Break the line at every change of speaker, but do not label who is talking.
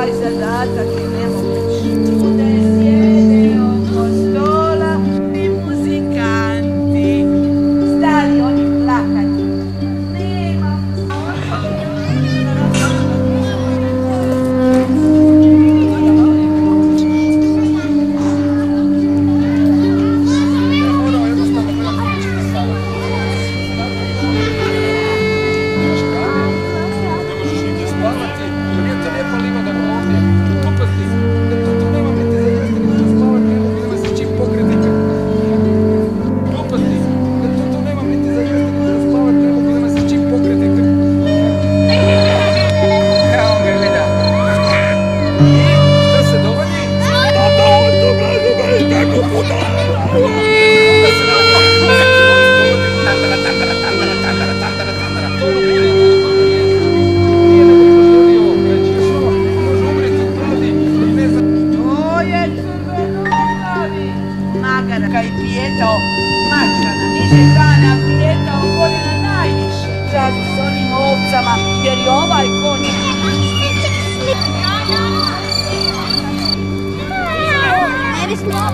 Ovaj zadatak je nemoguć. Ljude sjede oko stola i muzikanti. Stali oni plakati. Nema Magarka i pijetao mačka na niže grane, a pijetao gore na najviše. Traži s onim ovcama, jer je ovaj konj.
Ne bi smao.